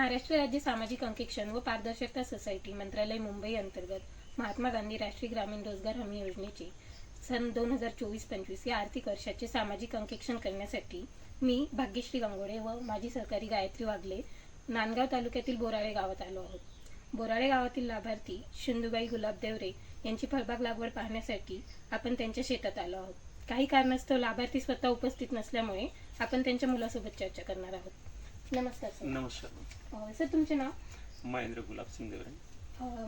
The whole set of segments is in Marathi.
महाराष्ट्र राज्य सामाजिक अंकेक्षण व पारदर्शकता सोसायटी मंत्रालय मुंबई अंतर्गत महात्मा गांधी राष्ट्रीय ग्रामीण रोजगार हमी योजनेचे सन 2024-25 या आर्थिक वर्षाचे सामाजिक अंकेक्षण करण्यासाठी मी भाग्यश्री गंगोडे व माझी सहकारी गायत्री वागले नांदगाव तालुक्यातील बोराळे गावात आलो आहोत. बोराळे गावातील लाभार्थी शिंदूबाई गुलाब देवरे यांची फळबाग लागवड पाहण्यासाठी आपण त्यांच्या शेतात आलो आहोत. काही कारणास्तव लाभार्थी स्वतः उपस्थित नसल्यामुळे आपण त्यांच्या मुलासोबत चर्चा करणार आहोत. नमस्कार सर. नमस्कार सर, तुमचे नाव? महेंद्र गुलाब सिंग देवरे.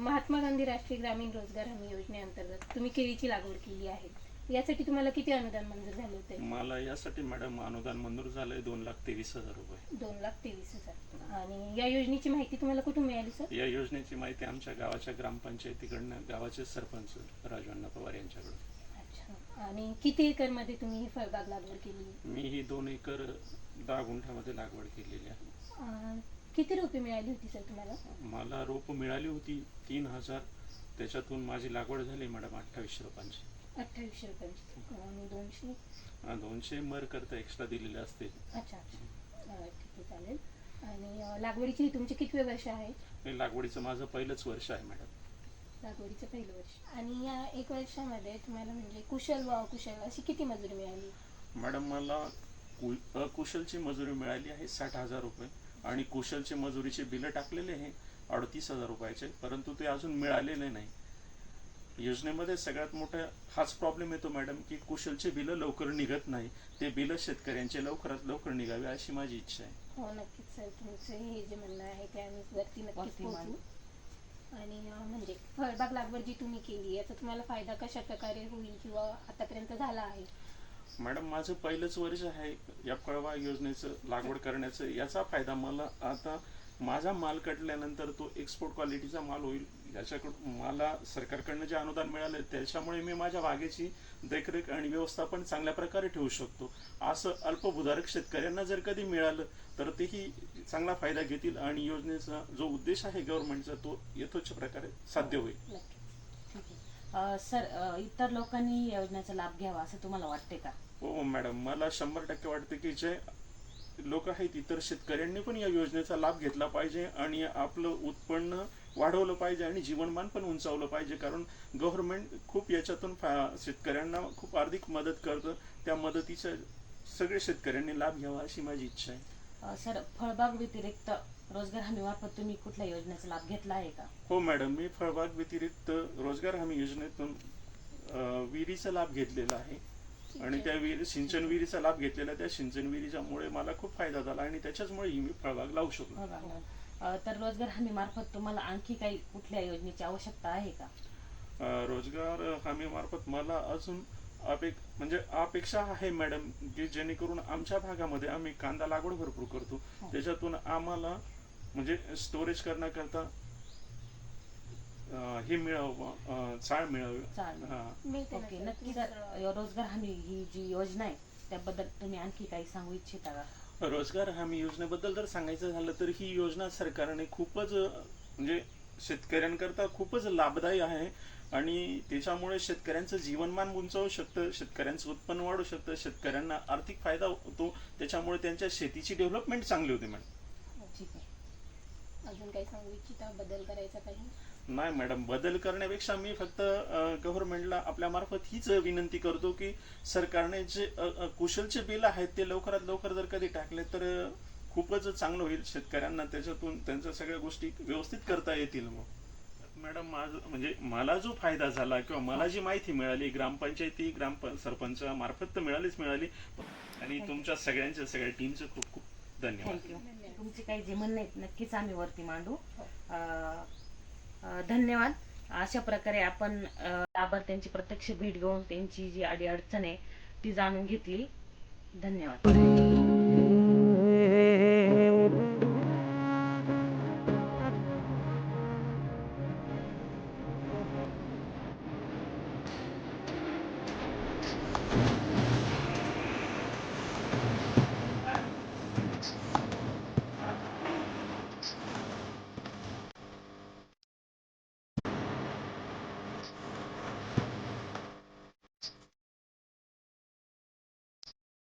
महात्मा गांधी राष्ट्रीय ग्रामीण रोजगार हमी योजनेअंतर्गत तुम्ही केळीची लागवड केली आहे. यासाठी तुम्हाला किती अनुदान मंजूर झाले होते? मला यासाठी मॅडम अनुदान मंजूर झालंय 2,23,000 रुपये. 2,23,000. आणि या योजनेची माहिती तुम्हाला कुठून मिळाली सर? या योजनेची माहिती आमच्या गावाच्या ग्रामपंचायतीकडनं गावाचे सरपंच राजू पवार यांच्याकडून. अच्छा. आणि किती एकर मध्ये तुम्ही ही फळबाग लागवड केली? मी ही 2 एकर 10 गुंठ्यामध्ये लागवड केलेली आहे. किती रोपे मिळाली होती सर तुम्हाला? मला रोप मिळाली होती 3,000. त्याच्यातून माझी लागवड झाली मॅडम 28 रुपयांची. 28 रुपयांची. आणि 200 मर करता एक्स्ट्रा दिलेले असते. अच्छा अच्छा. ठीक आहे, चालेल. आणि लागवडीची तुमची किती वर्ष आहे? लागवडीचं माझं पहिलंच वर्ष आहे मॅडम. लागवडीचं पहिलं वर्ष. आणि या 1 वर्षामध्ये तुम्हाला म्हणजे कुशल व अकुशल अशी किती मजुरी मिळाली? मॅडम मला अकुशलची मजुरी मिळाली आहे 60,000 रुपये आणि कुशलची मजुरीचे बिल टाकलेले आहे 38,000 रुपयाचे, परंतु ते अजून मिळालेले नाही. योजनेमध्ये सगळ्यात मोठा हाच प्रॉब्लेम येतो मॅडम की कुशलचे बिल लवकर निघत नाही. ते बिल शेतकऱ्यांचे लवकरात लवकर निघावे अशी माझी इच्छा आहे. हो, नक्कीच सर. तुमचं हे जे म्हणणं आहे ते आम्ही वरती नक्कीच पोहोचू. आणि म्हणजे फळबाग लागवड जी तुम्ही केली याचा तुम्हाला फायदा कशा प्रकारे होईल किंवा आतापर्यंत झाला आहे? मॅडम, माझं पहिलंच वर्ष आहे या फळबाग योजनेचं लागवड करण्याचं. याचा फायदा मला आता माझा माल कटल्यानंतर तो एक्सपोर्ट क्वालिटीचा माल होईल. याच्याकडून मला सरकारकडनं जे अनुदान मिळालं त्याच्यामुळे मी माझ्या बागेची देखरेख आणि व्यवस्थापन चांगल्या प्रकारे ठेवू शकतो. असं अल्पभूधारक शेतकऱ्यांना जर कधी मिळालं तर तेही चांगला फायदा घेतील आणि योजनेचा जो उद्देश आहे गव्हर्नमेंटचा तो यथोचित प्रकारे साध्य होईल. सर, इतर लोकांनी योजनेचा लाभ घ्यावा असं तुम्हाला वाटते का? हो मॅडम, मला 100% वाटते की जे लोक आहेत इतर शेतकऱ्यांनी पण या योजनेचा लाभ घेतला पाहिजे आणि आपलं उत्पन्न वाढवलं पाहिजे आणि जीवनमान पण उंचावलं पाहिजे. कारण गव्हर्नमेंट खूप याच्यातून शेतकऱ्यांना खूप आर्थिक मदत करतं. त्या मदतीचा सगळे शेतकऱ्यांनी लाभ घ्यावा अशी माझी इच्छा आहे. सर, फळबाग व्यतिरिक्त रोजगार हमी मार्फत तुम्ही कुठल्या योजनेचा लाभ घेतला आहे का? हो मॅडम, मी फळबाग व्यतिरिक्त रोजगार हमी योजनेतून विहिरीचा लाभ घेतलेला आहे आणि त्या सिंचन विहिरीचा लाभ घेतलेला. त्या सिंचन विहिरीच्यामुळे मला खूप फायदा झाला आणि त्याच्याचमुळे मी फळबाग लावू शकलो. तर रोजगार हमी मार्फत तुम्हाला आणखी काही कुठल्या योजनेची आवश्यकता आहे का? रोजगार हमी मार्फत मला अजून अपेक्षा आहे मॅडम की जेणेकरून आमच्या भागामध्ये आम्ही कांदा लागवड भरपूर करतो. त्याच्यातून आम्हाला म्हणजे स्टोरेज करण्याकरता हे मिळावं, चाळ मिळावी. ओके, नक्की. रोजगार हमी ही जी योजना आहे त्याबद्दल तुम्ही आणखी काही सांगू इच्छिता का? रोजगार हमी योजनेबद्दल जर सांगायचं झालं तर ही योजना सरकारने खूपच म्हणजे शेतकऱ्यांकरता खूपच लाभदायी आहे आणि त्याच्यामुळे शेतकऱ्यांचं जीवनमान उंचावू शकतं, शेतकऱ्यांचं उत्पन्न वाढू शकतं, शेतकऱ्यांना आर्थिक फायदा होतो. त्याच्यामुळे त्यांच्या शेतीची डेव्हलपमेंट चांगली होते मॅडम. ठीक आहे. अजून काही सांगू इच्छिता? बदल करायचा काही? नाही मॅडम, बदल करण्यापेक्षा मी फक्त गव्हर्नमेंटला आपल्या मार्फत हीच विनंती करतो की सरकारने जे कुशलचे बिल आहेत ते लवकरात लवकर जर कधी टाकले तर खूपच चांगलं होईल. शेतकऱ्यांना त्याच्यातून त्यांच्या सगळ्या गोष्टी व्यवस्थित करता येतील. मॅडम, म्हणजे मला जो फायदा झाला किंवा मला जी माहिती मिळाली ग्रामपंचायती सरपंच मार्फत तर मिळाली आणि तुमच्या सगळ्या टीमचं खूप खूप धन्यवाद. तुमचे काही जे म्हणणे आहेत नक्कीच आम्ही वरती मांडू. धन्यवाद. अशा प्रकारे आपण लाभार्थ्यांची प्रत्यक्ष भेट घेऊन त्यांची जी अडीअडचण आहे ती जाणून घेतली. धन्यवाद.